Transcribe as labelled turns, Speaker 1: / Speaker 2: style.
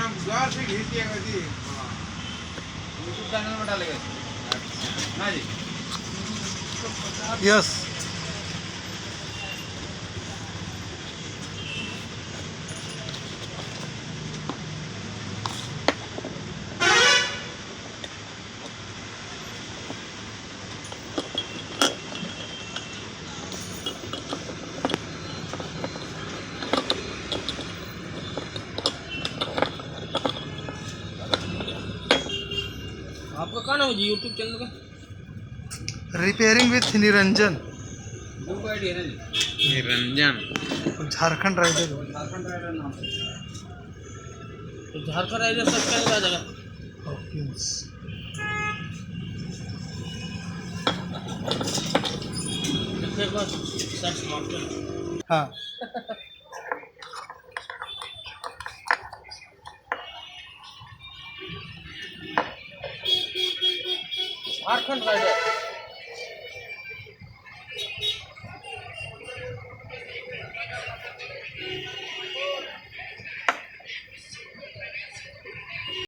Speaker 1: नाम जोर से घिसिए जी।
Speaker 2: यूट्यूब चैनल में डालेगा ना जी?
Speaker 3: यस।
Speaker 2: आपका कहाँ नाम है जी यूट्यूब चैनल का?
Speaker 3: Repairing with Niranjan.
Speaker 2: Group ID है ना जी?
Speaker 1: निरंजन।
Speaker 3: झारखंड राइडर।
Speaker 2: झारखंड राइडर नाम से। तो झारखंड राइडर सर्च करेंगे आ जाएगा। देखिए एक बार सर्च मारते हैं।
Speaker 3: हाँ।
Speaker 2: झारखंड राइडर।